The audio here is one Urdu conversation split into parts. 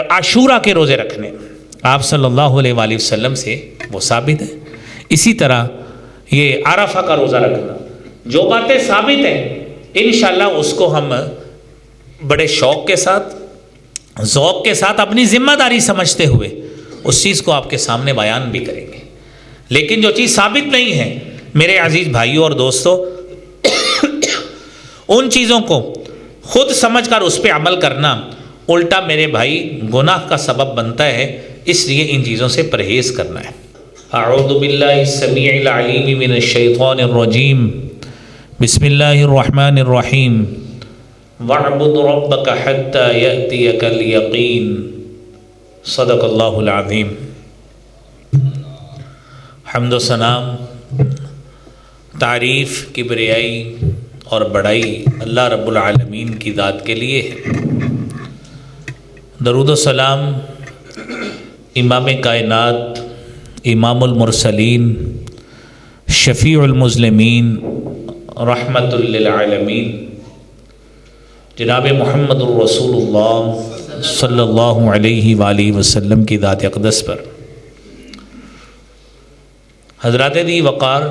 عاشورہ کے روزے رکھنے آپ صلی اللہ علیہ وآلہ وسلم سے وہ ثابت ہے. اسی طرح یہ عرفہ کا روزہ رکھنا، جو باتیں ثابت ہیں انشاءاللہ اس کو ہم بڑے شوق کے ساتھ، ذوق کے ساتھ، اپنی ذمہ داری سمجھتے ہوئے اس چیز کو آپ کے سامنے بیان بھی کریں گے. لیکن جو چیز ثابت نہیں ہے میرے عزیز بھائیوں اور دوستوں، ان چیزوں کو خود سمجھ کر اس پہ عمل کرنا الٹا میرے بھائی گناہ کا سبب بنتا ہے. اس لیے ان چیزوں سے پرہیز کرنا ہے. اعوذ باللہ السمیع العلیم من الشیطان الرجیم، بسم اللہ الرحمن الرحیم. وَاعْبُدْ رَبَّكَ حَتَّى يَأْتِيَكَ الْيَقِينُ. صدق اللہ العظیم. حمد و ثناء، تعریف، کبریائی اور بڑائی اللہ رب العالمین کی ذات کے لیے ہے. درود و سلام امام کائنات، امام المرسلین، شفیع المذنبین، رحمت للعالمین، جناب محمد الرسول اللہ صلی اللہ علیہ وآلہ وسلم کی ذات اقدس پر. حضرات دی وقار،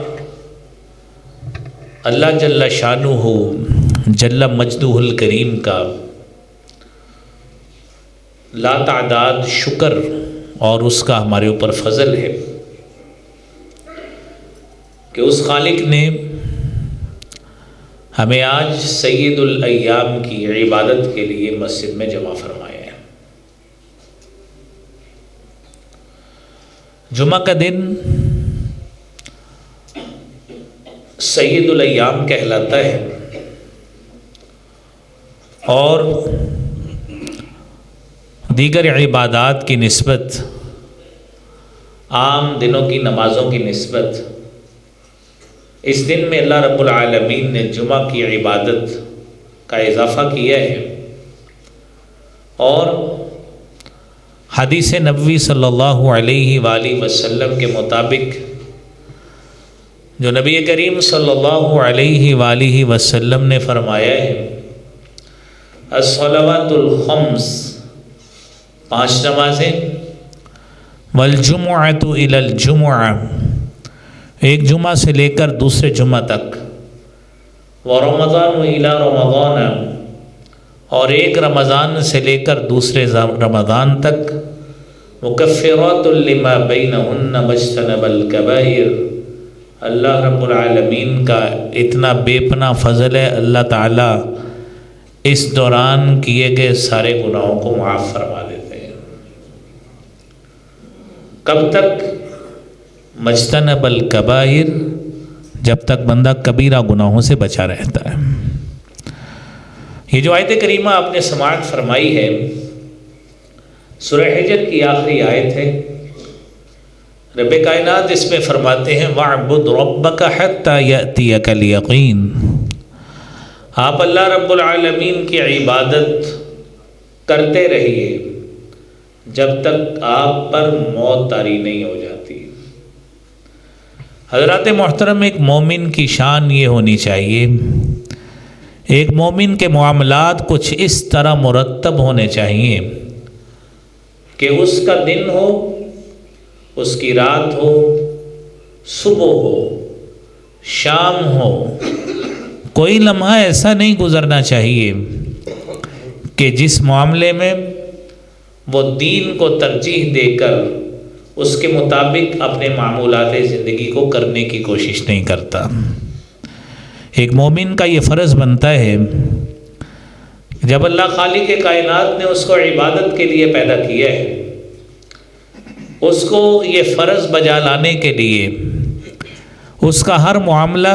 اللہ جل شانہ جل مجدہ الکریم کا لا تعداد شکر اور اس کا ہمارے اوپر فضل ہے کہ اس خالق نے ہمیں آج سید الایام کی عبادت کے لیے مسجد میں جمع فرمایا ہے. جمعہ کا دن سید الایام کہلاتا ہے اور دیگر عبادات کی نسبت، عام دنوں کی نمازوں کی نسبت اس دن میں اللہ رب العالمین نے جمعہ کی عبادت کا اضافہ کیا ہے. اور حدیث نبوی صلی اللہ علیہ وآلہ وسلم کے مطابق جو نبی کریم صلی اللہ علیہ وآلہ وسلم نے فرمایا ہے، الصلوات الخمس، 5 نمازیں، والجمعۃ الی الجمعہ، ایک جمعہ سے لے کر دوسرے جمعہ تک، ورمضان الی رمضان، اور ایک رمضان سے لے کر دوسرے رمضان تک، مکفرات لما بینہن واجتنب الکبائر. اللہ رب العالمین کا اتنا بے پناہ فضل ہے، اللہ تعالیٰ اس دوران کیے گئے سارے گناہوں کو معاف فرما دیتے ہیں. کب تک؟ مجتنب الکبائر، جب تک بندہ کبیرہ گناہوں سے بچا رہتا ہے. یہ جو آیت کریمہ آپ نے سماعت فرمائی ہے سورہ حجر کی آخری آیت ہے. رب کائنات اس میں فرماتے ہیں وَاعْبُدْ رَبَّكَ حَتَّى يَأْتِيَكَ الْيَقِينُ. آپ اللہ رب العالمین کی عبادت کرتے رہیے جب تک آپ پر موت طاری نہیں ہو جاتی. حضرات محترم، ایک مومن کی شان یہ ہونی چاہیے، ایک مومن کے معاملات کچھ اس طرح مرتب ہونے چاہیے کہ اس کا دن ہو، اس کی رات ہو، صبح ہو، شام ہو، کوئی لمحہ ایسا نہیں گزرنا چاہیے کہ جس معاملے میں وہ دین کو ترجیح دے کر اس کے مطابق اپنے معمولات زندگی کو کرنے کی کوشش نہیں کرتا. ایک مومن کا یہ فرض بنتا ہے، جب اللہ خالق کائنات نے اس کو عبادت کے لیے پیدا کیا ہے، اس کو یہ فرض بجا لانے کے لیے اس کا ہر معاملہ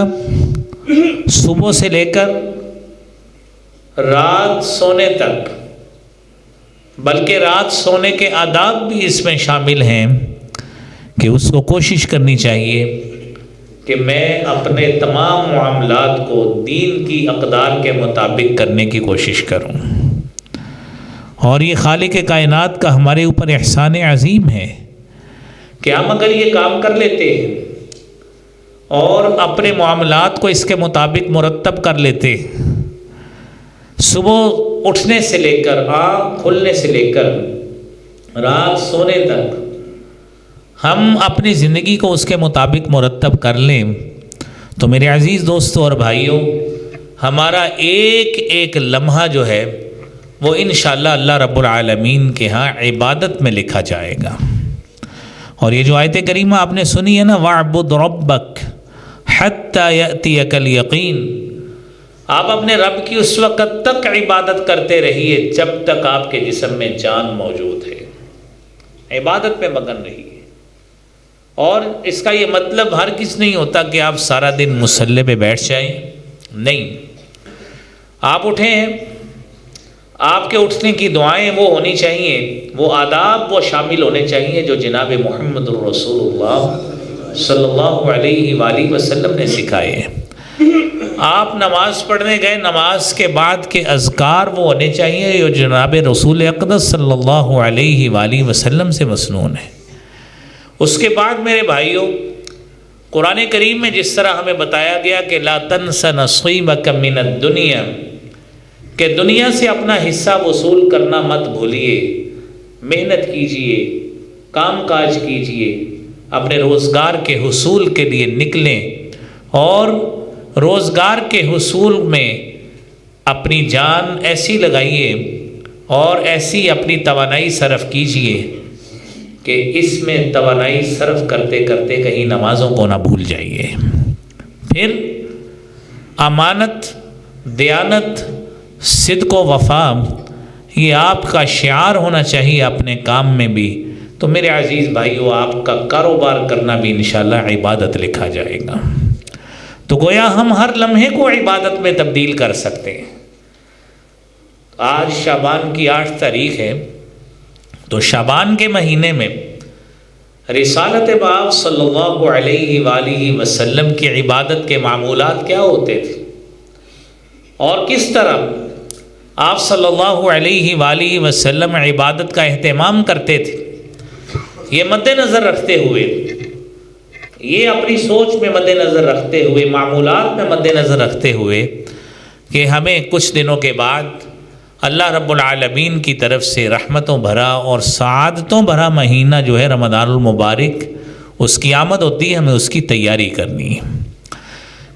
صبح سے لے کر رات سونے تک، بلکہ رات سونے کے آداب بھی اس میں شامل ہیں کہ اس کو کوشش کرنی چاہیے کہ میں اپنے تمام معاملات کو دین کی اقدار کے مطابق کرنے کی کوشش کروں. اور یہ خالق کائنات کا ہمارے اوپر احسان عظیم ہے کہ ہم اگر یہ کام کر لیتے ہیں اور اپنے معاملات کو اس کے مطابق مرتب کر لیتے، صبح اٹھنے سے لے کر آنکھ کھلنے سے لے کر رات سونے تک ہم اپنی زندگی کو اس کے مطابق مرتب کر لیں تو میرے عزیز دوستوں اور بھائیوں، ہمارا ایک ایک لمحہ جو ہے وہ انشاءاللہ اللہ رب العالمین کے ہاں عبادت میں لکھا جائے گا۔ اور یہ جو آیت کریمہ آپ نے سنی ہے نا، وَاعْبُدْ رَبَّكَ حَتَّى يَأْتِيَكَ الْيَقِينُ، آپ اپنے رب کی اس وقت تک عبادت کرتے رہیے جب تک آپ کے جسم میں جان موجود ہے، عبادت میں مگن رہیے۔ اور اس کا یہ مطلب ہرگز نہیں ہوتا کہ آپ سارا دن مصلی پہ بیٹھ جائیں، نہیں، آپ اٹھیں، آپ کے اٹھنے کی دعائیں وہ ہونی چاہیے، وہ آداب وہ شامل ہونے چاہیے جو جناب محمد الرسول اللہ صلی اللہ علیہ وآلہ وسلم نے سکھائے ہیں۔ آپ نماز پڑھنے گئے، نماز کے بعد کے اذکار وہ ہونے چاہیے جو جناب رسول اقدس صلی اللہ علیہ وآلہ وسلم سے مسنون ہے۔ اس کے بعد میرے بھائیوں، قرآن کریم میں جس طرح ہمیں بتایا گیا کہ لا تنس نصیبک من الدنیا، کہ دنیا سے اپنا حصہ وصول کرنا مت بھولیے، محنت کیجئے، کام کاج کیجئے، اپنے روزگار کے حصول کے لیے نکلیں اور روزگار کے حصول میں اپنی جان ایسی لگائیے اور ایسی اپنی توانائی صرف کیجئے کہ اس میں توانائی صرف کرتے کرتے کہیں نمازوں کو نہ بھول جائیے۔ پھر امانت، دیانت، صدق و وفا، یہ آپ کا شعار ہونا چاہیے اپنے کام میں بھی۔ تو میرے عزیز بھائیو، آپ کا کاروبار کرنا بھی انشاءاللہ عبادت لکھا جائے گا۔ تو گویا ہم ہر لمحے کو عبادت میں تبدیل کر سکتے ہیں۔ آج شعبان کی 8 تاریخ ہے، تو شعبان کے مہینے میں رسالت باب صلی اللہ علیہ وآلہ وسلم کی عبادت کے معمولات کیا ہوتے تھے اور کس طرح آپ صلی اللہ علیہ وآلہ وسلم عبادت کا اہتمام کرتے تھے، یہ مد نظر رکھتے ہوئے، یہ اپنی سوچ میں مد نظر رکھتے ہوئے، معمولات میں مد نظر رکھتے ہوئے کہ ہمیں کچھ دنوں کے بعد اللہ رب العالمین کی طرف سے رحمتوں بھرا اور سعادتوں بھرا مہینہ جو ہے رمضان المبارک، اس کی آمد ہوتی ہے، ہمیں اس کی تیاری کرنی ہے۔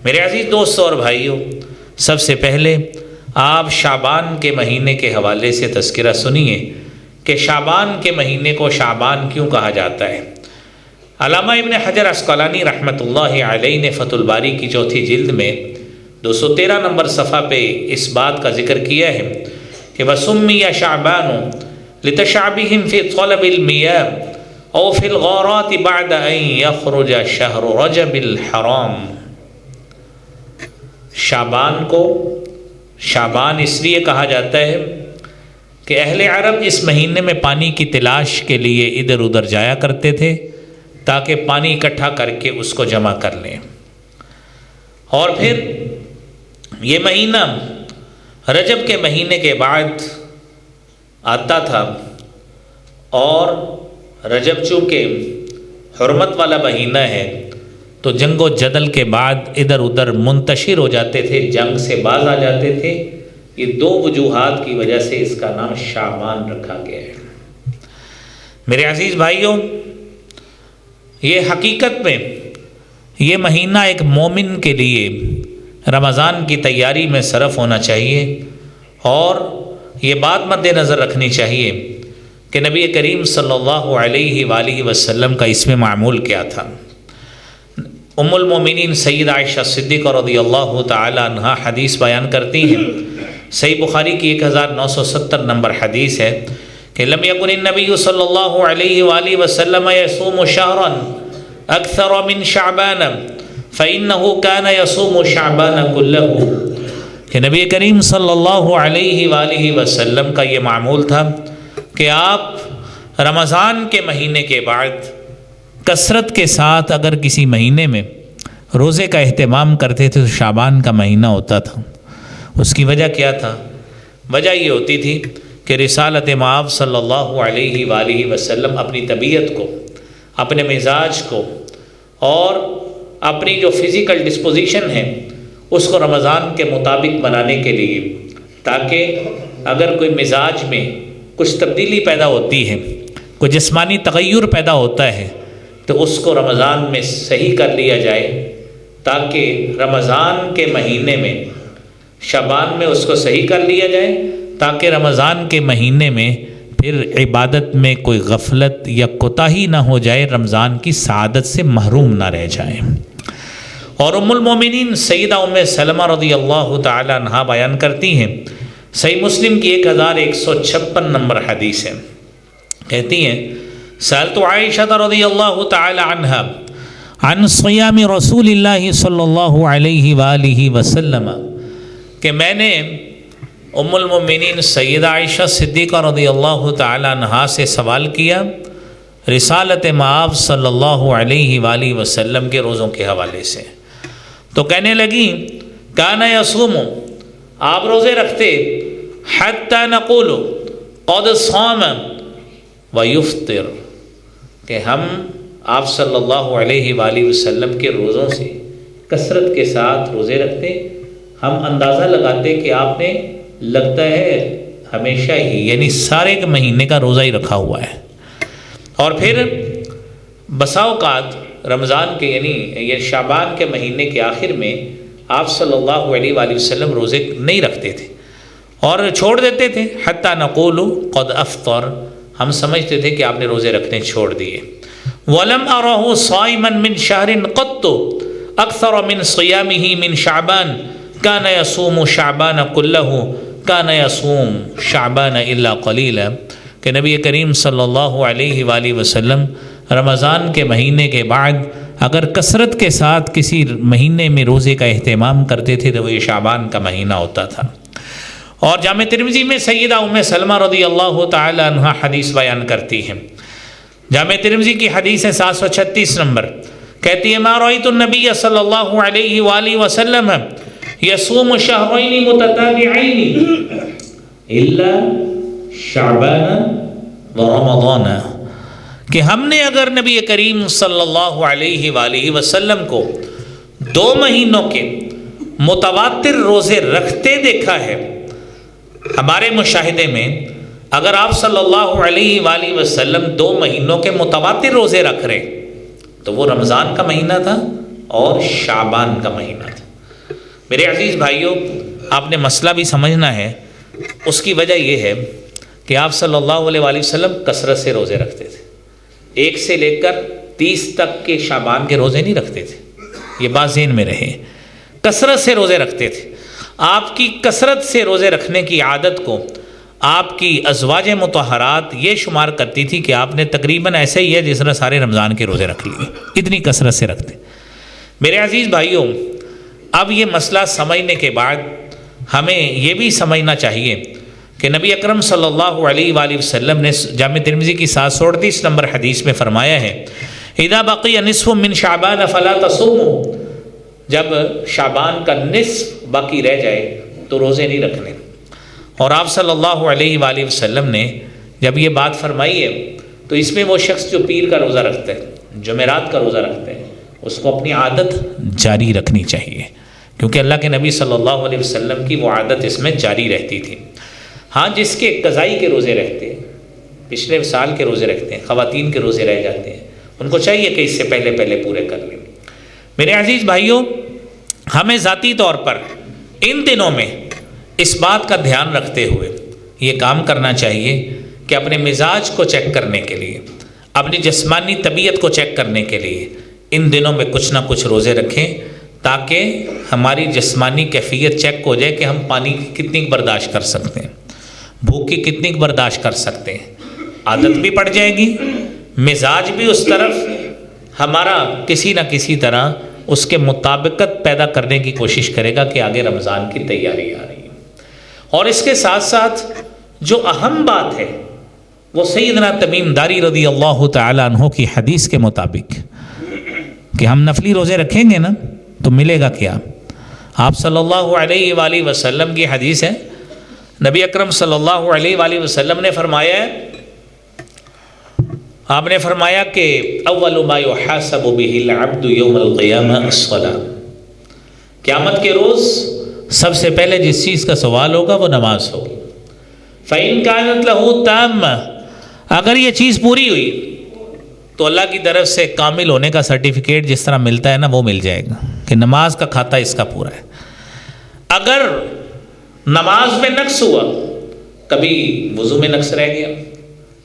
میرے عزیز دوستوں اور بھائیوں، سب سے پہلے آپ شعبان کے مہینے کے حوالے سے تذکرہ سنیے کہ شعبان کے مہینے کو شعبان کیوں کہا جاتا ہے۔ علامہ ابن حجر عسقلانی رحمۃ اللہ علیہ نے فتح الباری کی 4 جلد میں 213 نمبر صفحہ پہ اس بات کا ذکر کیا ہے کہ وَسُمِّيَ شَعْبَانُ لِتَشَعْبِهِمْ فِي طَلَبِ الْمِيَاهِ أَوْ فِي الْغَارَاتِ بَعْدَ أَنْ يَخْرُجَ شَهْرُ رَجَبِ الْحَرَامِ۔ شعبان کو شعبان اس لیے کہا جاتا ہے کہ اہل عرب اس مہینے میں پانی کی تلاش کے لیے ادھر ادھر جایا کرتے تھے تاکہ پانی اکٹھا کر کے اس کو جمع کر لیں، اور پھر یہ مہینہ رجب کے مہینے کے بعد آتا تھا، اور رجب چونکہ حرمت والا مہینہ ہے تو جنگ و جدل کے بعد ادھر ادھر منتشر ہو جاتے تھے، جنگ سے باز آ جاتے تھے۔ یہ 2 وجوہات کی وجہ سے اس کا نام شعبان رکھا گیا ہے۔ میرے عزیز بھائیوں، یہ حقیقت میں یہ مہینہ ایک مومن کے لیے رمضان کی تیاری میں صرف ہونا چاہیے، اور یہ بات مد نظر رکھنی چاہیے کہ نبی کریم صلی اللہ علیہ وآلہ وسلم کا اس میں معمول کیا تھا۔ ام المومنین سید عائشہ صدیقہ رضی اللہ تعالی عنہا حدیث بیان کرتی ہیں، صحیح بخاری کی 1970 نمبر حدیث ہے کہ لم یکن النبی صلی اللہ علیہ وآلہ وسلم یصوم شہرا اکثر من شعبان فإنه كان يصوم شعبان كله، کہ نبی کریم صلی اللہ علیہ وآلہ وسلم کا یہ معمول تھا کہ آپ رمضان کے مہینے کے بعد کثرت کے ساتھ اگر کسی مہینے میں روزے کا اہتمام کرتے تھے تو شعبان کا مہینہ ہوتا تھا۔ اس کی وجہ کیا تھا؟ وجہ یہ ہوتی تھی کہ رسالت مآب صلی اللہ علیہ وآلہ وسلم اپنی طبیعت کو، اپنے مزاج کو اور اپنی جو فزیکل ڈسپوزیشن ہے اس کو رمضان کے مطابق بنانے کے لیے، تاکہ اگر کوئی مزاج میں کچھ تبدیلی پیدا ہوتی ہے کوئی جسمانی تغیر پیدا ہوتا ہے تو اس کو رمضان میں صحیح کر لیا جائے، تاکہ رمضان کے مہینے میں، شعبان میں اس کو صحیح کر لیا جائے، تاکہ رمضان کے مہینے میں پھر عبادت میں کوئی غفلت یا کوتاہی نہ ہو جائے، رمضان کی سعادت سے محروم نہ رہ جائیں۔ اور ام المومنین سیدہ ام سلمہ رضی اللہ تعالی عنہا بیان کرتی ہیں، صحیح مسلم کی 1156 نمبر حدیث ہے، کہتی ہیں سألت عائشہ رضی اللہ تعالی عنہا عن صیام رسول اللہ صلی اللہ علیہ وآلہ وسلم، کہ میں نے ام المومنین سیدہ عائشہ صدیقہ رضی اللہ تعالی عنہا سے سوال کیا رسالت مآب صلی اللہ علیہ وآلہ وسلم کے روزوں کے حوالے سے، تو کہنے لگی کان یصوم، آپ روزے رکھتے، حتی نقول قد صام ویفطر، کہ ہم آپ صلی اللہ علیہ وآلہ وسلم کے روزوں سے کثرت کے ساتھ روزے رکھتے، ہم اندازہ لگاتے کہ آپ نے لگتا ہے ہمیشہ ہی، یعنی سارے کے مہینے کا روزہ ہی رکھا ہوا ہے، اور پھر بسا اوقات رمضان کے یعنی یہ شعبان کے مہینے کے آخر میں آپ صلی اللہ علیہ وآلہ وسلم روزے نہیں رکھتے تھے اور چھوڑ دیتے تھے، حتی نقول قد افطر، ہم سمجھتے تھے کہ آپ نے روزے رکھنے چھوڑ دیے۔ وَلَمْ أَرَهُ صَائِمًا مِّن شَهْرٍ قَطُّ أَكْثَرَ مِن صِيَامِهِ مِن شَعْبَانَ كَانَ يَصُومُ شَعْبَانَ كُلَّهُ كَانَ يَصُومُ شَعْبَانَ إِلَّا قَلِيلًا، کہ نبی کریم صلی اللہ علیہ وآلہ وسلم رمضان کے مہینے کے بعد اگر کثرت کے ساتھ کسی مہینے میں روزے کا اہتمام کرتے تھے تو وہ یہ شعبان کا مہینہ ہوتا تھا۔ اور جامع ترمذی میں سیدہ ام سلمہ رضی اللہ تعالی عنہ حدیث بیان کرتی ہیں، جامع ترمذی کی حدیث ہے 736 نمبر، کہتی ہے ما رأیت النبی صلی اللہ علیہ وآلہ وسلم یصوم شہرین متتابعین الا شعبان و رمضان، کہ ہم نے اگر نبی کریم صلی اللہ علیہ وآلہ وسلم کو 2 مہینوں کے متواتر روزے رکھتے دیکھا ہے، ہمارے مشاہدے میں اگر آپ صلی اللہ علیہ وآلہ وسلم 2 مہینوں کے متواتر روزے رکھ رہے تو وہ رمضان کا مہینہ تھا اور شعبان کا مہینہ تھا۔ میرے عزیز بھائیوں، آپ نے مسئلہ بھی سمجھنا ہے، اس کی وجہ یہ ہے کہ آپ صلی اللہ علیہ وآلہ وسلم کثرت سے روزے رکھتے تھے، 1 سے لے کر 30 تک کے شعبان کے روزے نہیں رکھتے تھے، یہ بات ذہن میں رہے، کثرت سے روزے رکھتے تھے۔ آپ کی کثرت سے روزے رکھنے کی عادت کو آپ کی ازواج مطہرات یہ شمار کرتی تھی کہ آپ نے تقریباً ایسے ہی ہے جس طرح سارے رمضان کے روزے رکھ لیے، اتنی کثرت سے رکھتے۔ میرے عزیز بھائیوں، اب یہ مسئلہ سمجھنے کے بعد ہمیں یہ بھی سمجھنا چاہیے کہ نبی اکرم صلی اللہ علیہ وآلہ وسلم نے جامع ترمذی کی 738 نمبر حدیث میں فرمایا ہے اذا بقی نصف من شعبان فلا تصوموا، جب شعبان کا نصف باقی رہ جائے تو روزے نہیں رکھنے۔ اور آپ صلی اللہ علیہ وآلہ وسلم نے جب یہ بات فرمائی ہے تو اس میں وہ شخص جو پیر کا روزہ رکھتا ہے، جمعرات کا روزہ رکھتا ہے، اس کو اپنی عادت جاری رکھنی چاہیے، کیونکہ اللہ کے نبی صلی اللہ علیہ وسلم کی وہ عادت اس میں جاری رہتی تھی۔ ہاں، جس کے قضائی کے روزے رکھتے ہیں، پچھلے سال کے روزے رکھتے ہیں، خواتین کے روزے رہ جاتے ہیں، ان کو چاہیے کہ اس سے پہلے پورے کر لیں۔ میرے عزیز بھائیوں، ہمیں ذاتی طور پر ان دنوں میں اس بات کا دھیان رکھتے ہوئے یہ کام کرنا چاہیے کہ اپنے مزاج کو چیک کرنے کے لیے، اپنی جسمانی طبیعت کو چیک کرنے کے لیے ان دنوں میں کچھ نہ کچھ روزے رکھیں، تاکہ ہماری جسمانی کیفیت چیک ہو جائے کہ ہم پانی کتنی برداشت کر سکتے ہیں، بھوک کی کتنی برداشت کر سکتے ہیں، عادت بھی پڑ جائے گی، مزاج بھی اس طرف ہمارا کسی نہ کسی طرح اس کے مطابقت پیدا کرنے کی کوشش کرے گا کہ آگے رمضان کی تیاری آ رہی ہے۔ اور اس کے ساتھ ساتھ جو اہم بات ہے وہ سیدنا تمیم داری رضی اللہ تعالی عنہ کی حدیث کے مطابق کہ ہم نفلی روزے رکھیں گے نا تو ملے گا کیا؟ آپ صلی اللہ علیہ وآلہ وسلم کی حدیث ہے، نبی اکرم صلی اللہ علیہ وآلہ وسلم نے فرمایا ہے، آپ نے فرمایا کہ اول ما یحاسب به العبد یوم القیامہ الصلاۃ، قیامت کے روز سب سے پہلے جس چیز کا سوال ہوگا وہ نماز ہوگی۔ فإن كانت له تامہ، اگر یہ چیز پوری ہوئی تو اللہ کی طرف سے کامل ہونے کا سرٹیفکیٹ جس طرح ملتا ہے نا وہ مل جائے گا کہ نماز کا کھاتا اس کا پورا ہے۔ اگر نماز میں نقص ہوا، کبھی وضو میں نقص رہ گیا،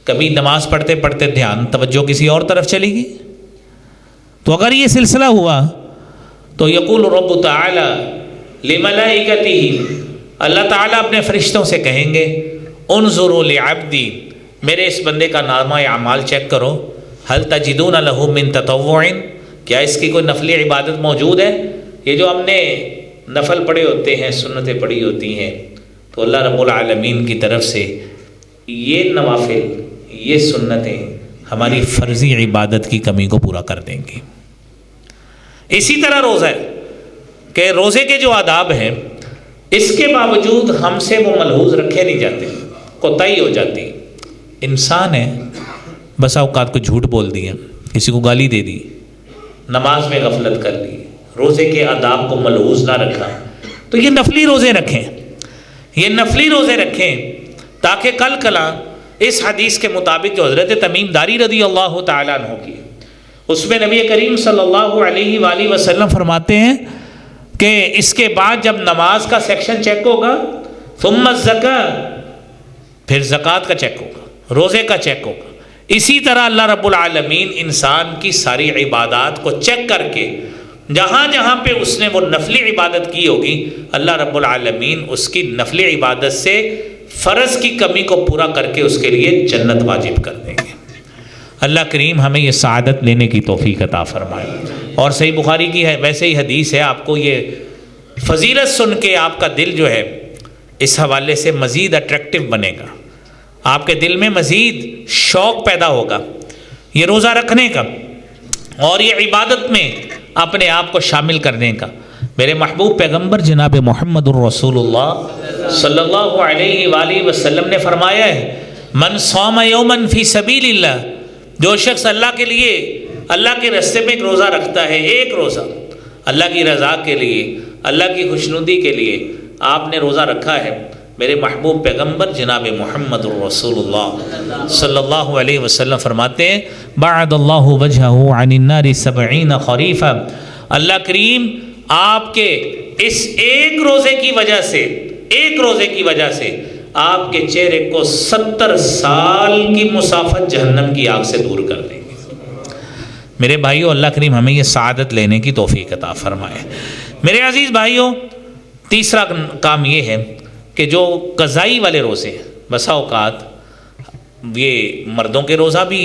کبھی نماز پڑھتے پڑھتے دھیان توجہ کسی اور طرف چلی گئی، تو اگر یہ سلسلہ ہوا تو یقول رب تعالی لملائکتہ، اللہ تعالیٰ اپنے فرشتوں سے کہیں گے انظروا لعبدی، میرے اس بندے کا نامہ اعمال چیک کرو، هل تجدون له من تطوع، کیا اس کی کوئی نفلی عبادت موجود ہے؟ یہ جو ہم نے نفل پڑھے ہوتے ہیں، سنتیں پڑھی ہوتی ہیں، تو اللہ رب العالمین کی طرف سے یہ نوافل، یہ سنتیں ہماری فرضی عبادت کی کمی کو پورا کر دیں گی۔ اسی طرح روزہ ہے کہ روزے کے جو آداب ہیں اس کے باوجود ہم سے وہ ملحوظ رکھے نہیں جاتے، کوتاہی ہو جاتی۔ انسان ہے، بسا اوقات کو جھوٹ بول دیا، کسی کو گالی دے دی، نماز میں غفلت کر لی، روزے کے آداب کو ملحوظ نہ رکھا، تو یہ نفلی روزے رکھیں، یہ نفلی روزے رکھیں تاکہ کل کلا اس حدیث کے مطابق جو حضرت تمیم داری رضی اللہ تعالیٰ عنہ کی، اس میں نبی کریم صلی اللہ علیہ وآلہ وسلم فرماتے ہیں کہ اس کے بعد جب نماز کا سیکشن چیک ہوگا، ثم الزکاۃ، پھر زکوٰۃ کا چیک ہوگا، روزے کا چیک ہوگا۔ اسی طرح اللہ رب العالمین انسان کی ساری عبادات کو چیک کر کے جہاں جہاں پہ اس نے وہ نفلی عبادت کی ہوگی، اللہ رب العالمین اس کی نفلی عبادت سے فرض کی کمی کو پورا کر کے اس کے لیے جنت واجب کر دیں گے۔ اللہ کریم ہمیں یہ سعادت لینے کی توفیق عطا فرمائے۔ اور صحیح بخاری کی ہے ویسے ہی حدیث ہے، آپ کو یہ فضیلت سن کے آپ کا دل جو ہے اس حوالے سے مزید اٹریکٹیو بنے گا، آپ کے دل میں مزید شوق پیدا ہوگا یہ روزہ رکھنے کا اور یہ عبادت میں اپنے آپ کو شامل کرنے کا۔ میرے محبوب پیغمبر جناب محمد الرسول اللہ صلی اللہ علیہ وآلہ وسلم نے فرمایا ہے، من صام یوما فی سبیل اللہ، جو شخص اللہ کے لیے، اللہ کے راستے میں ایک روزہ رکھتا ہے، ایک روزہ اللہ کی رضا کے لیے، اللہ کی خوشنودی کے لیے آپ نے روزہ رکھا ہے، میرے محبوب پیغمبر جناب محمد الرسول اللہ صلی اللہ علیہ وسلم فرماتے ہیں بعد اللہ وجہہ عن النار 70 خریفا، اللہ کریم آپ کے اس ایک روزے کی وجہ سے، ایک روزے کی وجہ سے آپ کے چہرے کو 70 سال کی مسافت جہنم کی آگ سے دور کر دیں گے۔ میرے بھائیوں، اللہ کریم ہمیں یہ سعادت لینے کی توفیق عطا فرمائے۔ میرے عزیز بھائیوں، تیسرا کام یہ ہے کہ جو قضائی والے روزے ہیں، بسا اوقات یہ مردوں کے روزہ بھی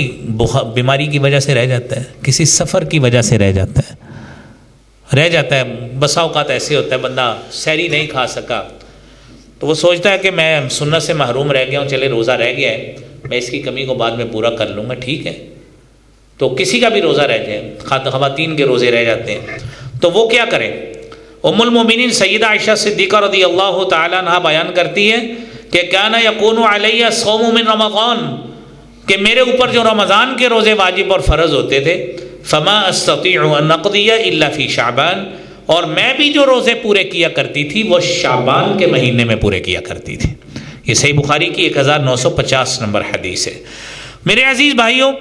بیماری کی وجہ سے رہ جاتا ہے، کسی سفر کی وجہ سے رہ جاتا ہے، بسا اوقات ایسے ہوتا ہے بندہ سحری نہیں کھا سکا تو وہ سوچتا ہے کہ میں سنت سے محروم رہ گیا ہوں، چلے روزہ رہ گیا ہے، میں اس کی کمی کو بعد میں پورا کر لوں گا، ٹھیک ہے۔ تو کسی کا بھی روزہ رہ جائے، خواتین کے روزے رہ جاتے ہیں، تو وہ کیا کریں؟ ام المومنین سیدہ عائشہ صدیقہ رضی اللہ تعالیٰ عنہ بیان کرتی ہے کہ کان یکون علیہ صوم من رمضان، کہ میرے اوپر جو رمضان کے روزے واجب اور فرض ہوتے تھے، فما استطیع ان اقضی الا فی شعبان، اور میں بھی جو روزے پورے کیا کرتی تھی وہ شعبان کے مہینے میں پورے کیا کرتی تھی۔ یہ صحیح بخاری کی 1950 نمبر حدیث ہے۔ میرے عزیز بھائیوں،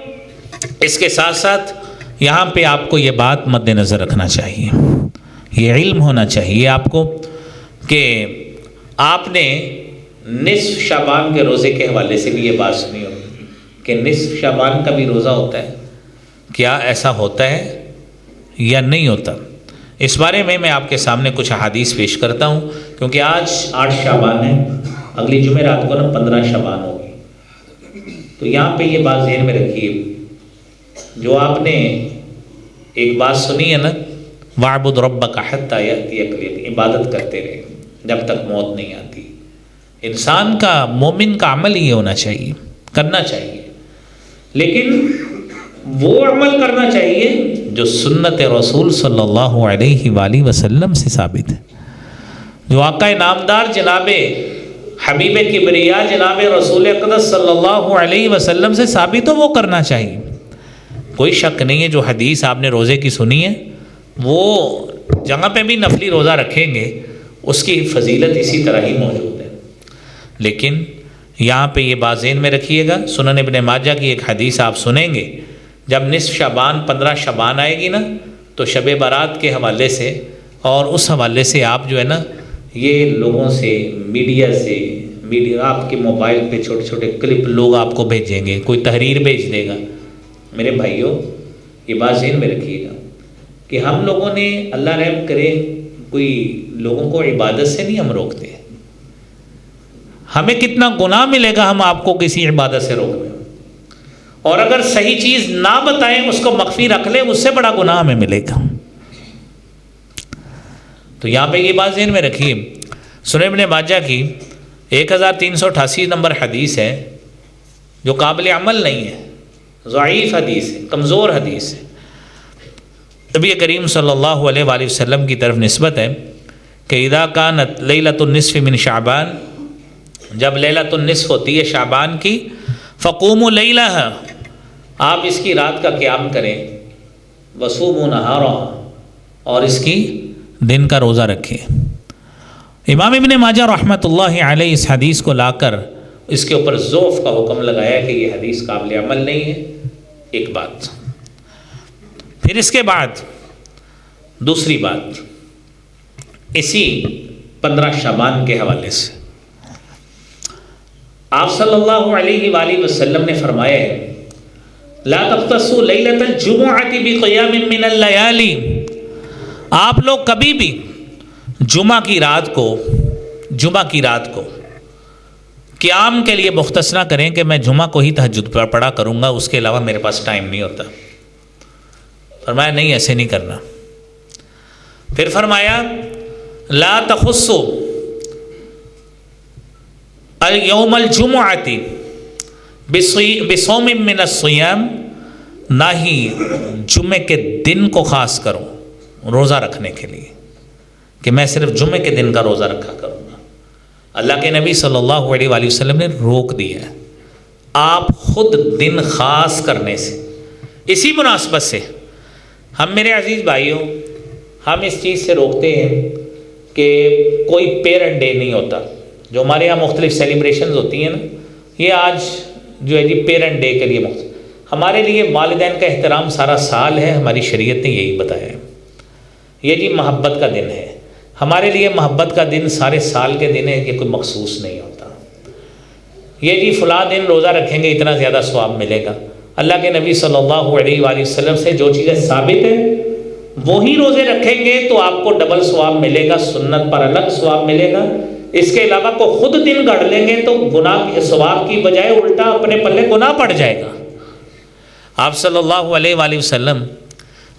اس کے ساتھ ساتھ یہاں پہ آپ کو یہ بات مد نظر رکھنا چاہیے، یہ علم ہونا چاہیے آپ کو کہ آپ نے نصف شعبان کے روزے کے حوالے سے بھی یہ بات سنی ہوگی کہ نصف شعبان کا بھی روزہ ہوتا ہے، کیا ایسا ہوتا ہے یا نہیں ہوتا؟ اس بارے میں آپ کے سامنے کچھ احادیث پیش کرتا ہوں، کیونکہ آج 8 شعبان ہے، اگلی جمعرات کو 15 شعبان ہوگی، تو یہاں پہ یہ بات ذہن میں رکھیے، جو آپ نے ایک بات سنی ہے نا، وَاعْبُدْ رَبَّكَ حَتَّى يَأْتِيَكَ الْيَقِينُ، عبادت کرتے رہے جب تک موت نہیں آتی۔ انسان کا، مومن کا عمل یہ ہونا چاہیے، کرنا چاہیے، لیکن وہ عمل کرنا چاہیے جو سنت رسول صلی اللہ علیہ وآلہ وسلم سے ثابت ہے، جو آقا نامدار جناب حبیب کبریا جناب رسول اقدس صلی اللہ علیہ وسلم سے ثابت ہو، وہ کرنا چاہیے۔ کوئی شک نہیں ہے جو حدیث آپ نے روزے کی سنی ہے، وہ جہاں پہ بھی نفلی روزہ رکھیں گے اس کی فضیلت اسی طرح ہی موجود ہے، لیکن یہاں پہ یہ بات ذہن میں رکھیے گا، سنن ابن ماجہ کی ایک حدیث آپ سنیں گے، جب نصف شعبان 15 شعبان آئے گی نا تو شب برات کے حوالے سے اور اس حوالے سے آپ جو ہے نا یہ لوگوں سے میڈیا آپ کے موبائل پہ چھوٹے چھوٹے کلپ لوگ آپ کو بھیجیں گے، کوئی تحریر بھیج دے گا۔ میرے بھائیوں یہ بات ذہن میں رکھیے گا کہ ہم لوگوں نے اللہ رحم کرے کوئی لوگوں کو عبادت سے نہیں ہم روکتے، ہمیں کتنا گناہ ملے گا ہم آپ کو کسی عبادت سے روک دیں، اور اگر صحیح چیز نہ بتائیں اس کو مخفی رکھ لیں اس سے بڑا گناہ ہمیں ملے گا۔ تو یہاں پہ یہ بات ذہن میں رکھیے، سنن ابن ماجہ کی 1388 نمبر حدیث ہے جو قابل عمل نہیں ہے، ضعیف حدیث ہے، کمزور حدیث ہے۔ نبی کریم صلی اللہ علیہ وآلہ وسلم کی طرف نسبت ہے کہ اذا کانت لیلۃ النصف من شعبان، جب لیلۃ النصف ہوتی ہے شعبان کی، فقوموا لیلہا، آپ اس کی رات کا قیام کریں، وصوموا نہارہا، اور اس کی دن کا روزہ رکھیں۔ امام ابن ماجہ رحمۃ اللہ علیہ اس حدیث کو لا کر اس کے اوپر ضعف کا حکم لگایا کہ یہ حدیث قابل عمل نہیں ہے، ایک بات۔ پھر اس کے بعد دوسری بات اسی 15 شعبان کے حوالے سے آپ صلی اللہ علیہ وآلہ وسلم نے فرمایا ہے لا تختصوا لیلۃ الجمعۃ بقیام من اللیالی، آپ لوگ کبھی بھی جمعہ کی رات کو قیام کے لیے مختص نہ کریں کہ میں جمعہ کو ہی تہجد پڑھا کروں گا، اس کے علاوہ میرے پاس ٹائم نہیں ہوتا۔ فرمایا نہیں، ایسے نہیں کرنا۔ پھر فرمایا لا تخصوا یوم الجمعۃ بصوم من الصیام، نہ ہی جمعے کے دن کو خاص کرو روزہ رکھنے کے لیے کہ میں صرف جمعے کے دن کا روزہ رکھا کروں گا۔ اللہ کے نبی صلی اللہ علیہ وآلہ وسلم نے روک دیا ہے آپ خود دن خاص کرنے سے۔ اسی مناسبت سے ہم میرے عزیز بھائیوں ہم اس چیز سے روکتے ہیں کہ کوئی پیرنٹ ڈے نہیں ہوتا، جو ہمارے یہاں مختلف سیلیبریشنز ہوتی ہیں نا، یہ آج جو ہے جی پیرنٹ ڈے کے لیے مختلف، ہمارے لیے والدین کا احترام سارا سال ہے، ہماری شریعت نے یہی بتایا ہے۔ یہ جی محبت کا دن ہے، ہمارے لیے محبت کا دن سارے سال کے دن ہے، یہ کوئی مخصوص نہیں ہوتا۔ یہ جی فلاں دن روزہ رکھیں گے اتنا زیادہ ثواب ملے گا، اللہ کے نبی صلی اللہ علیہ وآلہ وسلم سے جو چیزیں ثابت ہیں وہی روزے رکھیں گے تو آپ کو ڈبل ثواب ملے گا، سنت پر الگ ثواب ملے گا۔ اس کے علاوہ کو خود دن گڑھ لیں گے تو گناہ ثواب کی بجائے الٹا اپنے پلے گناہ پڑ جائے گا۔ آپ صلی اللہ علیہ وآلہ وسلم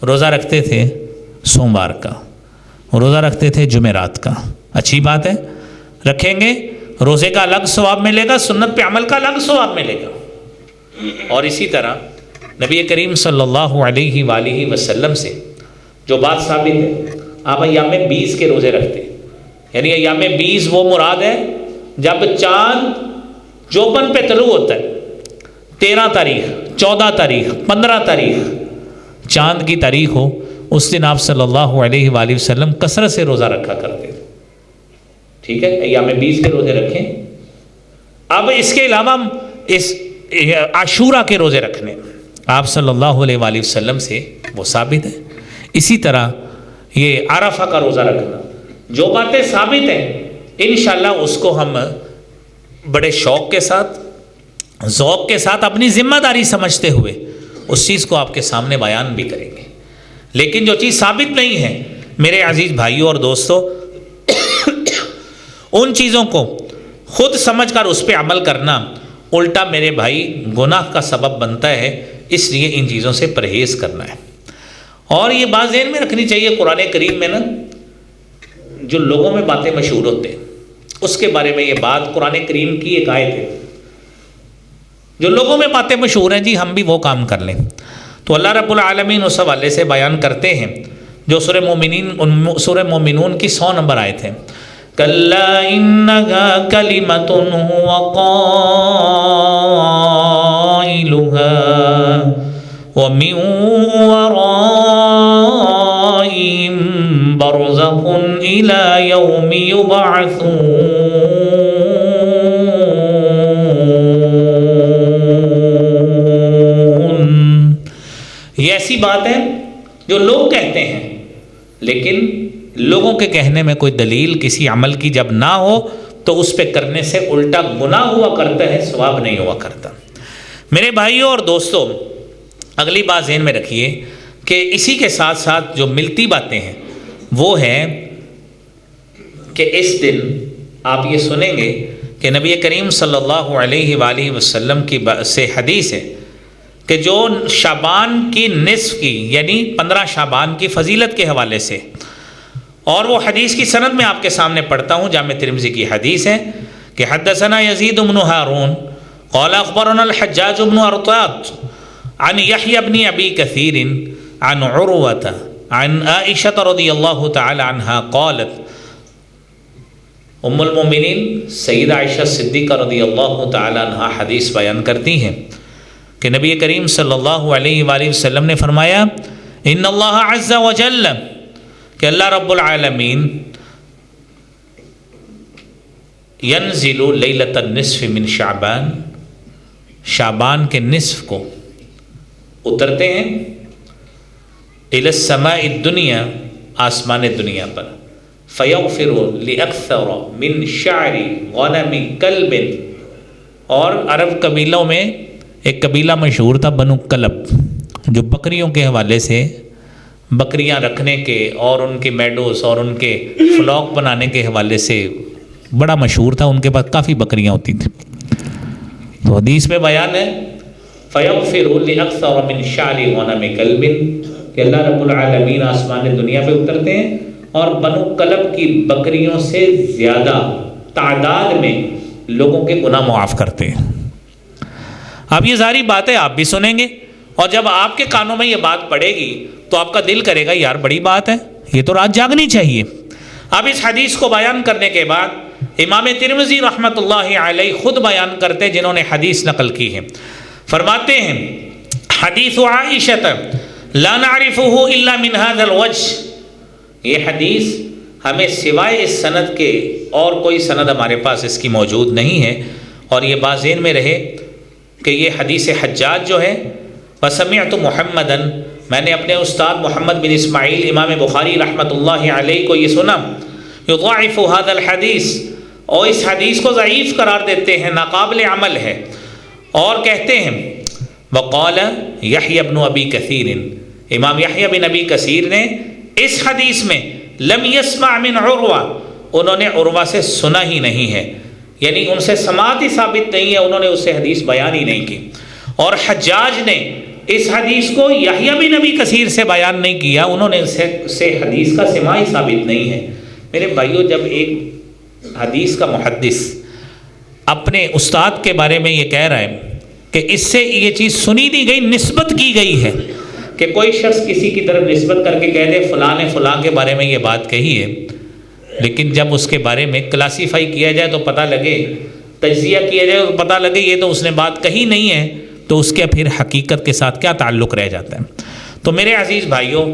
روزہ رکھتے تھے سوموار کا، روزہ رکھتے تھے جمعرات کا، اچھی بات ہے، رکھیں گے، روزے کا الگ ثواب ملے گا، سنت پہ عمل کا الگ ثواب ملے گا۔ اور اسی طرح نبی کریم صلی اللہ علیہ وآلہ وسلم سے جو بات ثابت ہے، آپ ایام 20 کے روزے رکھتے ہیں، یعنی ایام 20 وہ مراد ہے جب چاند جوبن پہ طلوع ہوتا ہے، 13 تاریخ، 14 تاریخ، 15 تاریخ چاند کی تاریخ ہو، اس دن آپ صلی اللہ علیہ وآلہ وسلم کثرت سے روزہ رکھا کرتے تھے۔ ٹھیک ہے، ایام 20 کے روزے رکھیں۔ اب اس کے علاوہ اس عاشورہ کے روزے رکھنے آپ صلی اللہ علیہ وآلہ وسلم سے وہ ثابت ہے۔ اسی طرح یہ عرفہ کا روزہ رکھنا، جو باتیں ثابت ہیں انشاءاللہ اس کو ہم بڑے شوق کے ساتھ، ذوق کے ساتھ، اپنی ذمہ داری سمجھتے ہوئے اس چیز کو آپ کے سامنے بیان بھی کریں گے۔ لیکن جو چیز ثابت نہیں ہے میرے عزیز بھائیوں اور دوستوں، ان چیزوں کو خود سمجھ کر اس پہ عمل کرنا الٹا میرے بھائی گناہ کا سبب بنتا ہے، اس لیے ان چیزوں سے پرہیز کرنا ہے۔ اور یہ بات ذہن میں رکھنی چاہیے، قرآن کریم میں نا جو لوگوں میں باتیں مشہور ہوتے ہیں اس کے بارے میں یہ بات قرآن کریم کی ایک آیت ہے، جو لوگوں میں باتیں مشہور ہیں جی ہم بھی وہ کام کر لیں، تو اللہ رب العالمین اس حوالے سے بیان کرتے ہیں جو سورہ مومنون کی 100 نمبر آیت ہے، کلا انہا کلمۃ ہوا قائلها ومن ورائهم برزخ الى یوم یبعثون۔ یہ ایسی بات ہے جو لوگ کہتے ہیں، لیکن لوگوں کے کہنے میں کوئی دلیل کسی عمل کی جب نہ ہو تو اس پہ کرنے سے الٹا گناہ ہوا کرتا ہے، ثواب نہیں ہوا کرتا۔ میرے بھائیوں اور دوستوں، اگلی بات ذہن میں رکھیے کہ اسی کے ساتھ ساتھ جو ملتی باتیں ہیں وہ ہے کہ اس دن آپ یہ سنیں گے کہ نبی کریم صلی اللہ علیہ وآلہ وسلم کی سے حدیث ہے کہ جو شعبان کی نصف کی یعنی 15 شعبان کی فضیلت کے حوالے سے، اور وہ حدیث کی سند میں آپ کے سامنے پڑھتا ہوں، جامع ترمذی کی حدیث ہے کہ حدثنا یزید بن ہارون قال اخبرنا الحجاج بن ارطاط عن یحیی بن ابی کثیر عن عروۃ عن عائشہ رضی اللہ تعالی عنہا قالت، ام المومنین سیدہ عائشہ صدیقہ رضی اللہ تعالی عنہا حدیث بیان کرتی ہیں کہ نبی کریم صلی اللہ علیہ وآلہ وسلم نے فرمایا، ان اللہ عز وجل، کہ اللہ رب العالمین ینزل لیلۃ النصف من شعبان، شعبان کے نصف کو اترتے ہیں، الی السماء الدنیا، آسمان دنیا پر، فیغفر لاکثر من شعر غنم کلب، اور عرب قبیلوں میں ایک قبیلہ مشہور تھا بنو کلب، جو بکریوں کے حوالے سے، بکریاں رکھنے کے اور ان کے میڈوز اور ان کے فلاک بنانے کے حوالے سے بڑا مشہور تھا، ان کے پاس کافی بکریاں ہوتی تھیں۔ تو حدیث میں بیان ہے فیغفر لاکثر من شعر غنم کلب، کہ اللہ رب العالمین آسمان دنیا پہ اترتے ہیں اور بنو کلب کی بکریوں سے زیادہ تعداد میں لوگوں کے گناہ معاف کرتے ہیں۔ اب یہ ساری باتیں آپ بھی سنیں گے، اور جب آپ کے کانوں میں یہ بات پڑے گی تو آپ کا دل کرے گا یار بڑی بات ہے، یہ تو رات جاگنی چاہیے۔ اب اس حدیث کو بیان کرنے کے بعد امام ترمذی رحمۃ اللہ علیہ خود بیان کرتے، جنہوں نے حدیث نقل کی ہے، فرماتے ہیں حدیث عائشہ لا نعرفه الا من هذا الوجه، یہ حدیث ہمیں سوائے اس سند کے اور کوئی سند ہمارے پاس اس کی موجود نہیں ہے۔ اور یہ بات ذہن میں رہے کہ یہ حدیث حجاج جو ہے، وسمعت محمدًا، میں نے اپنے استاد محمد بن اسماعیل امام بخاری رحمۃ اللہ علیہ کو یہ سنا، یضاعف هذا الحدیث، اور اس حدیث کو ضعیف قرار دیتے ہیں، ناقابل عمل ہے، اور کہتے ہیں وقال یحیی بن ابی کثیر، امام یحیی بن ابی کثیر نے اس حدیث میں لم یسمع من عروہ، انہوں نے عروہ سے سنا ہی نہیں ہے، یعنی ان سے سماعت ہی ثابت نہیں ہے، انہوں نے اس سے حدیث بیان ہی نہیں کی۔ اور حجاج نے اس حدیث کو یحییٰ بن ابی کثیر سے بیان نہیں کیا، انہوں نے سے حدیث کا سماع ہی ثابت نہیں ہے۔ میرے بھائیوں، جب ایک حدیث کا محدث اپنے استاد کے بارے میں یہ کہہ رہا ہے کہ اس سے یہ چیز سنی نہیں گئی، نسبت کی گئی ہے، کہ کوئی شخص کسی کی طرف نسبت کر کے کہہ دے فلاں نے فلاں کے بارے میں یہ بات کہی ہے، لیکن جب اس کے بارے میں کلاسیفائی کیا جائے تو پتہ لگے، تجزیہ کیا جائے تو پتہ لگے یہ تو اس نے بات کہی نہیں ہے، تو اس کے پھر حقیقت کے ساتھ کیا تعلق رہ جاتا ہے۔ تو میرے عزیز بھائیوں،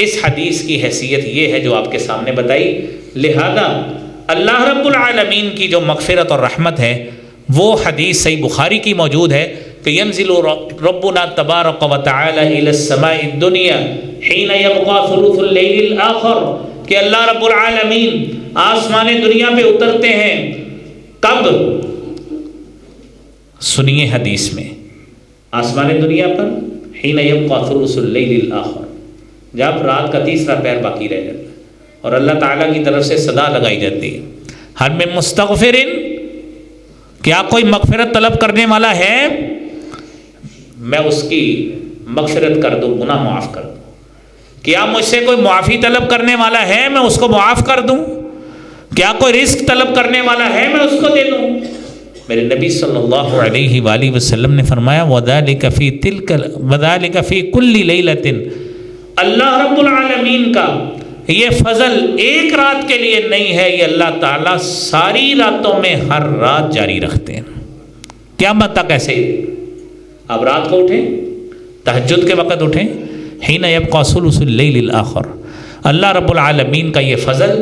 اس حدیث کی حیثیت یہ ہے جو آپ کے سامنے بتائی، لہذا اللہ رب العالمین کی جو مغفرت اور رحمت ہے وہ حدیث صحیح بخاری کی موجود ہے کہ ینزل ربنا تبارک و تعالی الی السماء الدنیا حین یبقى ثلث اللیل الآخر، کہ اللہ رب العالمین آسمان دنیا پہ اترتے ہیں کب؟ سنیے حدیث میں، آسمان دنیا پر حین یبقى ثلث اللیل الآخر، جب رات کا تیسرا پہر باقی رہ جاتا ہے اور اللہ تعالیٰ کی طرف سے صدا لگائی جاتی ہے، ہل من مستغفر، کیا کوئی مغفرت طلب کرنے والا ہے؟ میں اس کی مغفرت کر دوں، گناہ معاف کر دوں۔ کیا مجھ سے کوئی معافی طلب کرنے والا ہے؟ میں اس کو معاف کر دوں۔ کیا کوئی رزق طلب کرنے والا ہے؟ میں اس کو دے دوں۔ میرے نبی صلی اللہ علیہ وآلہ وسلم نے فرمایا وَذَلِكَ فِي كُلِّ لَيْلَةٍ، اللہ رب العالمین کا یہ فضل ایک رات کے لیے نہیں ہے، یہ اللہ تعالیٰ ساری راتوں میں ہر رات جاری رکھتے ہیں، قیامت تک ایسے۔ اب رات کو اٹھیں، تہجد کے وقت اٹھیں، حین یبقى ثلث اللیل الآخر، اللہ رب العالمین کا یہ فضل،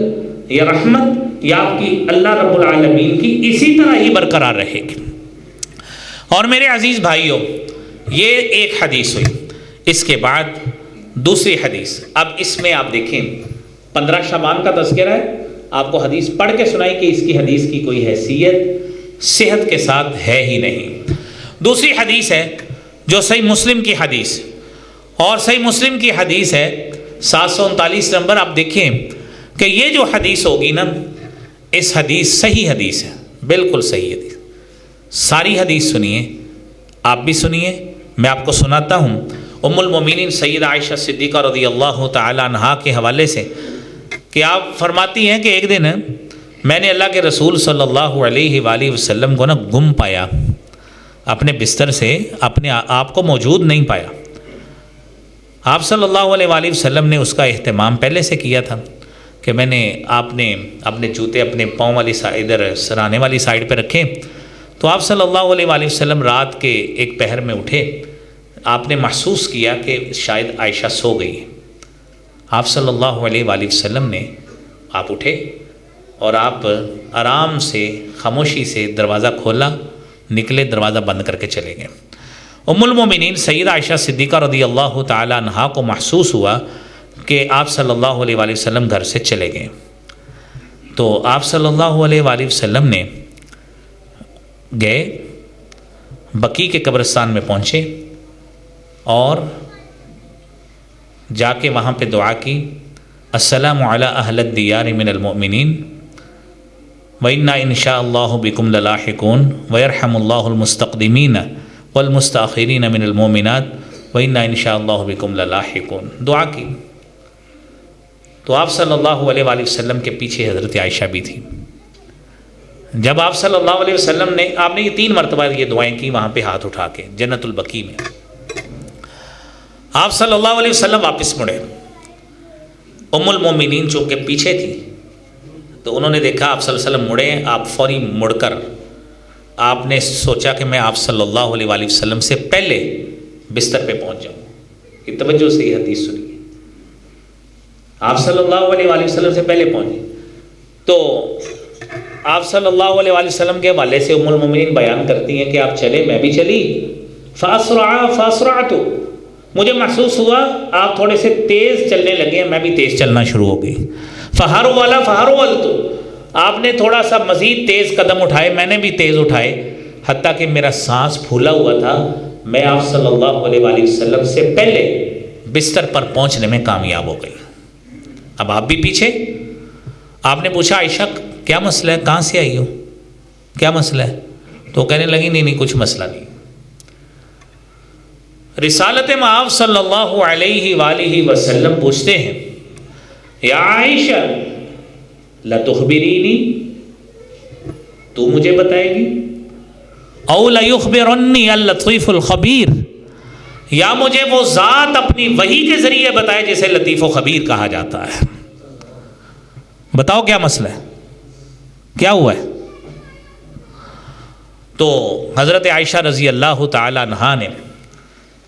یہ رحمت، یہ آپ کی اللہ رب العالمین کی اسی طرح ہی برقرار رہے گی۔ اور میرے عزیز بھائیوں، یہ ایک حدیث ہوئی۔ اس کے بعد دوسری حدیث. اب اس میں آپ دیکھیں 15 شعبان کا تذکرہ ہے. آپ کو حدیث پڑھ کے سنائی کہ اس کی حدیث کی کوئی حیثیت صحت کے ساتھ ہے ہی نہیں. دوسری حدیث ہے جو صحیح مسلم کی حدیث، اور صحیح مسلم کی حدیث ہے 739 نمبر. آپ دیکھیں کہ یہ جو حدیث ہوگی نا، اس حدیث صحیح حدیث ہے، بالکل صحیح حدیث. ساری حدیث سنیے، آپ بھی سنیے، میں آپ کو سناتا ہوں. ام المومنین سیدہ عائشہ صدیقہ رضی اللہ تعالی عنہا کے حوالے سے کہ آپ فرماتی ہیں کہ ایک دن میں نے اللہ کے رسول صلی اللہ علیہ وآلہ وسلم کو نا گم پایا، اپنے بستر سے اپنے آپ کو موجود نہیں پایا. آپ صلی اللہ علیہ وآلہ وسلم نے اس کا اہتمام پہلے سے کیا تھا کہ آپ نے اپنے جوتے اپنے پاؤں والی سائڈ، ادھر سرانے والی سائڈ پہ رکھے. تو آپ صلی اللہ علیہ وآلہ وسلم رات کے ایک پہر میں اٹھے. آپ نے محسوس کیا کہ شاید عائشہ سو گئی. آپ صلی اللہ علیہ وآلہ وسلم نے، آپ اٹھے اور آپ آرام سے خاموشی سے دروازہ کھولا، نکلے، دروازہ بند کر کے چلے گئے. ام المومنین سیدہ عائشہ صدیقہ رضی اللہ تعالی عنہا کو محسوس ہوا کہ آپ صلی اللہ علیہ وآلہ وسلم گھر سے چلے گئے. تو آپ صلی اللہ علیہ وآلہ وسلم نے گئے، بقیع کے قبرستان میں پہنچے اور جا کے وہاں پہ دعا کی، السلام علی اہل الدیار من المؤمنین وَإِنَّا إِنْ شَاءَ اللَّهُ بِكُمْ لَلَاحِقُونَ وَيَرْحَمُ اللَّهُ الْمُسْتَقْدِمِينَ وَالْمُسْتَأْخِرِينَ مِنَ الْمُؤْمِنَاتِ وَإِنَّا إِنْ شَاءَ اللَّهُ بِكُمْ لَلَاحِقُونَ دعا کی. تو آپ صلی اللہ علیہ وآلہ وسلم کے پیچھے حضرت عائشہ بھی تھی. جب آپ صلی اللہ علیہ وسلم نے، آپ نے یہ 3 مرتبہ یہ دعائیں کی وہاں پہ ہاتھ اٹھا کے جنت البقیع میں. آپ صلی اللہ علیہ وسلم واپس مڑے. ام المومنین چونکہ پیچھے تھی تو انہوں نے دیکھا آپ صلی اللہ علیہ وسلم مڑے. آپ فوری مڑ کر آپ نے سوچا کہ میں آپ صلی اللہ علیہ وآلہ وسلم سے پہلے بستر پہ پہنچ جاؤں. یہ توجہ سے یہ حدیث سنیے. آپ صلی اللہ علیہ وآلہ وسلم سے پہلے پہنچے تو آپ صلی اللہ علیہ وآلہ وسلم کے حوالے سے ام المومنین بیان کرتی ہیں کہ آپ چلے، میں بھی چلی. فاسرعت، مجھے محسوس ہوا آپ تھوڑے سے تیز چلنے لگے ہیں، میں بھی تیز چلنا شروع ہو گئی. فہرولت، آپ نے تھوڑا سا مزید تیز قدم اٹھائے، میں نے بھی تیز اٹھائے، حتیٰ کہ میرا سانس پھولا ہوا تھا. میں آپ صلی اللہ علیہ وآلہ وسلم سے پہلے بستر پر پہنچنے میں کامیاب ہو گئی. اب آپ بھی پیچھے. آپ نے پوچھا عائشہ کیا مسئلہ ہے، کہاں سے آئی ہو، کیا مسئلہ ہے؟ تو کہنے لگی نہیں کچھ مسئلہ نہیں. رسالت مآب صلی اللہ علیہ وآلہ وسلم پوچھتے ہیں، یا عائشہ لتخبرینی، تو مجھے بتائے گی، او لیخبرنی اللطیف الخبیر، یا مجھے وہ ذات اپنی وحی کے ذریعے بتائے جسے لطیف و خبیر کہا جاتا ہے. بتاؤ کیا مسئلہ ہے، کیا ہوا ہے؟ تو حضرت عائشہ رضی اللہ تعالی عنہا نے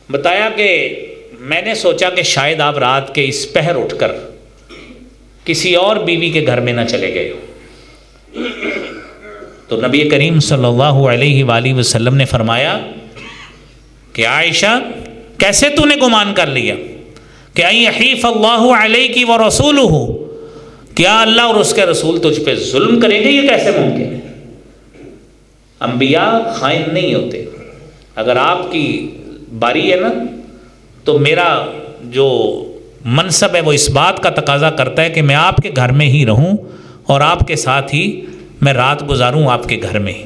بتایا کہ میں نے سوچا کہ شاید آپ رات کے اس پہر اٹھ کر کسی اور بیوی کے گھر میں نہ چلے گئے ہو. تو نبی کریم صلی اللہ علیہ وآلہ وسلم نے فرمایا کہ عائشہ کیسے تو نے گمان کر لیا کہ ان یحیف اللہ علیک ورسولہ، کیا اللہ اور اس کے رسول تجھ پہ ظلم کریں گے؟ یہ کیسے ممکن ہے؟ انبیاء خائن نہیں ہوتے. اگر آپ کی باری ہے نا تو میرا جو منصب ہے وہ اس بات کا تقاضا کرتا ہے کہ میں آپ کے گھر میں ہی رہوں اور آپ کے ساتھ ہی میں رات گزاروں آپ کے گھر میں ہی.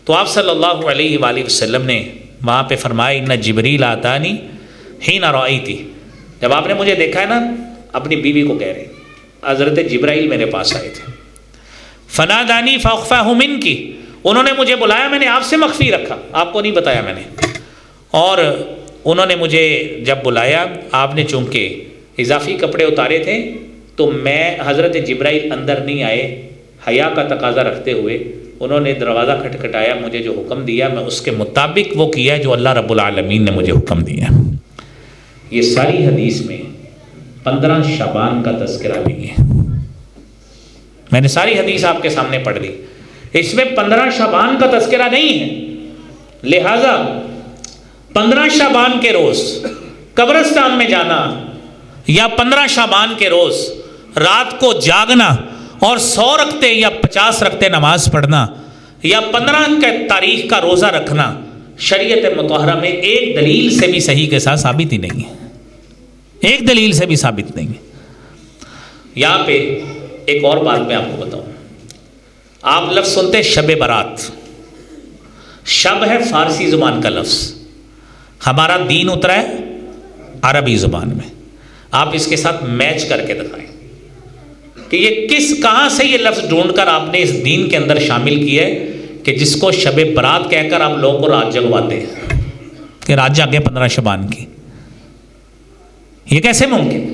تو آپ صلی اللہ علیہ وآلہ وسلم نے وہاں پہ فرمایا ان جبریل آتانی حین رأیتی، جب آپ نے مجھے دیکھا ہے نا، اپنی بیوی کو کہہ رہے حضرت جبرائیل میرے پاس آئے تھے. فنادانی فاخفاہ منکی، انہوں نے مجھے بلایا، میں نے آپ سے مخفی رکھا، آپ کو نہیں بتایا میں نے. اور انہوں نے مجھے جب بلایا، آپ نے چونکہ اضافی کپڑے اتارے تھے تو میں حضرت جبرائیل اندر نہیں آئے، حیا کا تقاضا رکھتے ہوئے انہوں نے دروازہ کھٹکھٹایا، مجھے جو حکم دیا میں اس کے مطابق وہ کیا جو اللہ رب العالمین نے مجھے حکم دیا. یہ ساری حدیث میں 15 شعبان کا تذکرہ نہیں ہے. میں نے ساری حدیث آپ کے سامنے پڑھ دی، اس میں 15 شعبان کا تذکرہ نہیں ہے. لہذا 15 شعبان کے روز قبرستان میں جانا یا 15 شعبان کے روز رات کو جاگنا اور 100 رکھتے یا 50 رکھتے نماز پڑھنا یا 15 کے تاریخ کا روزہ رکھنا شریعت مطہرہ میں ایک دلیل سے بھی صحیح کے ساتھ ثابت ہی نہیں ہے، ایک دلیل سے بھی ثابت نہیں ہے۔ یہاں پہ ایک اور بات میں آپ کو بتاؤں، آپ لفظ سنتے شب برات، شب ہے فارسی زبان کا لفظ، ہمارا دین اترا ہے عربی زبان میں، آپ اس کے ساتھ میچ کر کے دکھائیں کہ یہ کہاں سے یہ لفظ ڈھونڈ کر آپ نے اس دین کے اندر شامل کیا ہے کہ جس کو شب برات کہہ کر آپ لوگوں کو رات جگواتے ہیں کہ رات جاگے 15 شعبان کی، یہ کیسے ممکن ہے؟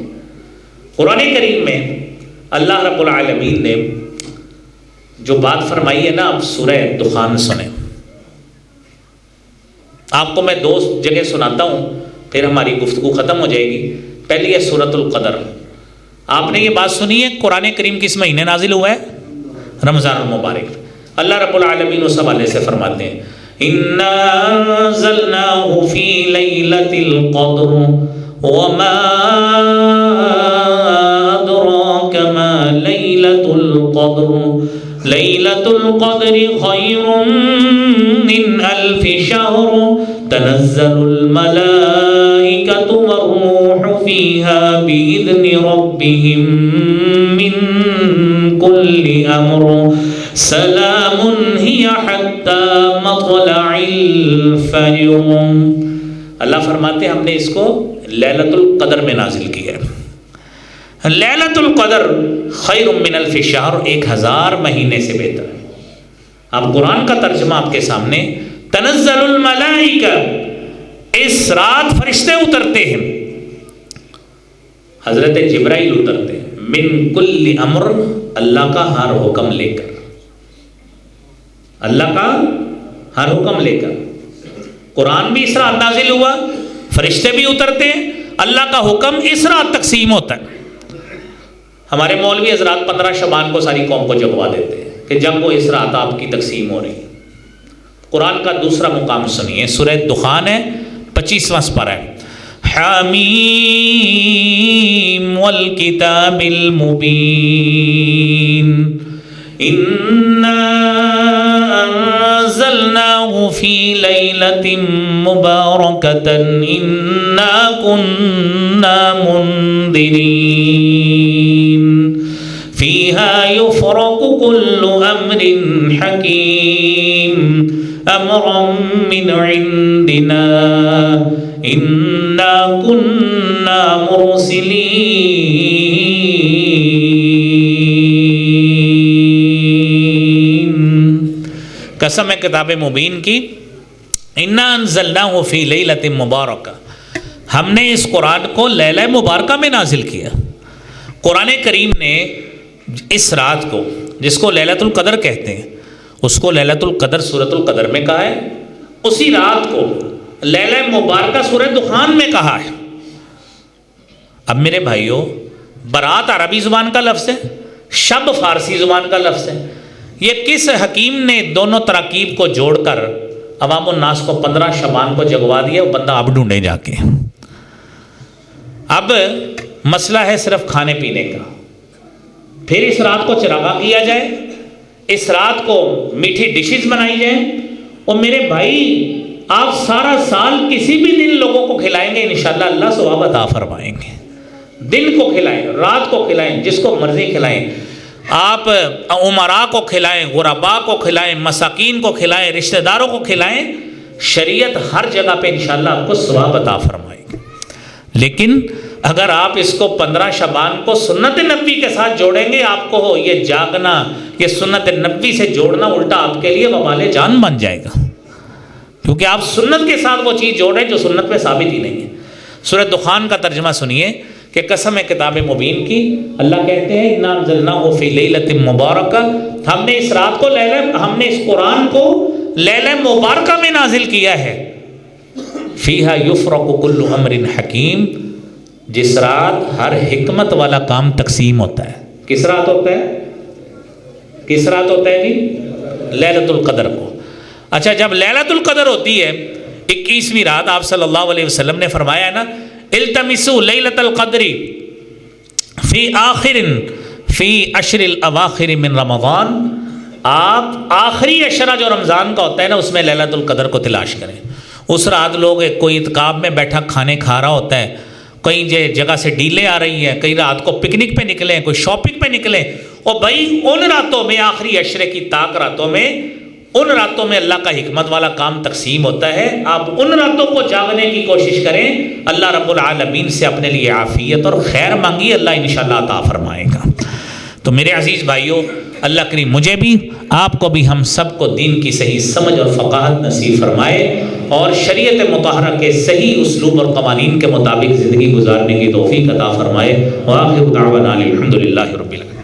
قرآن کریم میں اللہ رب العالمین نے جو بات فرمائی ہے نا، آپ سورہ دخان سنیں، آپ کو میں 2 جگہ سناتا ہوں پھر ہماری گفتگو ختم ہو جائے گی۔ پہلی ہے سورۃ القدر، آپ نے یہ بات سنی ہے قرآن کریم کس مہینے نازل ہوا ہے؟ رمضان المبارک۔ اللہ رب العالمین اس حوالے سے فرماتے ہیں اِنَّا أَنزَلْنَاهُ فِي لَيْلَةِ الْقَدْرِ وَمَا أَدْرَاكَ مَا لَيْلَةُ الْقَدْرِ لَيْلَةُ الْقَدْرِ خَيْرٌ مِّنْ أَلْفِ شَهْرٍ تَنَزَّلُ الْمَلَائِكَةُ وَالرُّوحُ فِيهَا بِإِذْنِ رَبِّهِم مِّن كُلِّ أَمْرٍ سلام ہی حتی مطلع الفجر۔ اللہ فرماتے ہیں ہم نے اس کو لیلۃ القدر میں نازل کیا ہے۔ لیلۃ القدر خیر من الف شہر، 1000 مہینے سے بہتر ہے۔ اب قرآن کا ترجمہ آپ کے سامنے، تنزل الملائکہ، اس رات فرشتے اترتے ہیں، حضرت جبرائیل اترتے ہیں، من کل امر، اللہ کا ہر حکم لے کر، اللہ کا ہر حکم لے کر۔ قرآن بھی اس رات نازل ہوا، فرشتے بھی اترتے ہیں، اللہ کا حکم اس رات تقسیم ہوتا ہے۔ ہمارے مولوی حضرات 15 شعبان کو ساری قوم کو جگوا دیتے ہیں کہ جب وہ اس رات آپ کی تقسیم ہو رہی ہے۔ قرآن کا دوسرا مقام سنیے، سورہ دخان ہے، 25واں سپارہ ہے، حامیم والکتاب المبین اِنَّا أَنزَلْنَاهُ فِي لَيْلَةٍ مُبَارَكَةٍ إِنَّا كُنَّا مُنذِرِينَ فِيهَا يُفْرَقُ كُلُّ أَمْرٍ حَكِيمٍ أَمْرًا مِّنْ عِندِنَا إِنَّا كُنَّا مُرْسِلِينَ۔ قسم ہے کتاب مبین کی، اِنَّا أَنزَلْنَاهُ فِي لَيْلَةٍ مُبَارَكَةٍ، ہم نے اس قرآن کو لیلہ مبارکہ میں نازل کیا۔ قرآن کریم نے اس رات کو، جس کو لیلۃ القدر کہتے ہیں، اس کو لیلۃ القدر سورۃ القدر میں کہا ہے، اسی رات کو لیلہ مبارکہ سورہ دخان میں کہا ہے۔ اب میرے بھائیوں، برات عربی زبان کا لفظ ہے، شب فارسی زبان کا لفظ ہے، یہ کس حکیم نے دونوں تراکیب کو جوڑ کر عوام الناس کو 15 شعبان کو جگوا دیا؟ وہ بندہ اب ڈھونڈے جا کے۔ اب مسئلہ ہے صرف کھانے پینے کا، پھر اس رات کو چراغاں کیا جائے، اس رات کو میٹھی ڈشز بنائی جائیں، اور میرے بھائی آپ سارا سال کسی بھی دن لوگوں کو کھلائیں گے، انشاءاللہ اللہ ثواب عطا فرمائیں گے۔ دن کو کھلائیں، رات کو کھلائیں، جس کو مرضی کھلائیں، آپ عمراء کو کھلائیں، غرباء کو کھلائیں، مساکین کو کھلائیں، رشتہ داروں کو کھلائیں، شریعت ہر جگہ پہ انشاءاللہ آپ کو ثواب عطا فرمائے گی۔ لیکن اگر آپ اس کو 15 شعبان کو سنت نبوی کے ساتھ جوڑیں گے، آپ کو یہ جاگنا، یہ سنت نبوی سے جوڑنا الٹا آپ کے لیے وبال جان بن جائے گا، کیونکہ آپ سنت کے ساتھ وہ چیز جوڑ رہے ہیں جو سنت میں ثابت ہی نہیں ہے۔ سورہ دخان کا ترجمہ سنیے کہ قسم ہے کتاب مبین کی، اللہ کہتے ہیں اِنَّا أَنزَلْنَاهُ فِي لَيْلَةٍ مُبَارَكَةٍ، ہم نے اس رات کو ہم نے اس قرآن کو لیلہ مبارکہ میں نازل کیا ہے، فِيهَا يُفْرَقُ كُلُّ أَمْرٍ حَكِيمٍ، جس رات ہر حکمت والا کام تقسیم ہوتا ہے۔ کس رات ہوتا ہے؟ کس رات ہوتا ہے جی؟ لیلۃ القدر کو۔ اچھا، جب لیلۃ القدر ہوتی ہے 21ویں رات، آپ صلی اللہ علیہ وسلم نے فرمایا ہے نا، التمسوا لیلۃ القدر فی عشر الاواخر من رمضان، آپ آخری عشرہ جو رمضان کا ہوتا ہے نا اس میں لیلۃ القدر کو تلاش کریں۔ اس رات لوگ کوئی اعتکاف میں بیٹھا کھانے کھا رہا ہوتا ہے، کہیں جگہ سے ڈیلیں آ رہی ہیں، کئی رات کو پکنک پہ نکلیں، کوئی شاپنگ پہ نکلیں، اور بھائی ان راتوں میں آخری عشرے کی طاق راتوں میں، ان راتوں میں اللہ کا حکمت والا کام تقسیم ہوتا ہے۔ آپ ان راتوں کو جاگنے کی کوشش کریں، اللہ رب العالمین سے اپنے لیے عافیت اور خیر مانگی، اللہ انشاءاللہ عطا فرمائے گا۔ تو میرے عزیز بھائیوں، اللہ کریم مجھے بھی آپ کو بھی ہم سب کو دین کی صحیح سمجھ اور فقاہت نصیب فرمائے، اور شریعت مطہرہ کے صحیح اسلوب اور قوانین کے مطابق زندگی گزارنے کی توفیق عطا فرمائے۔ وآخر دعوانا الحمدللہ رب العالمین۔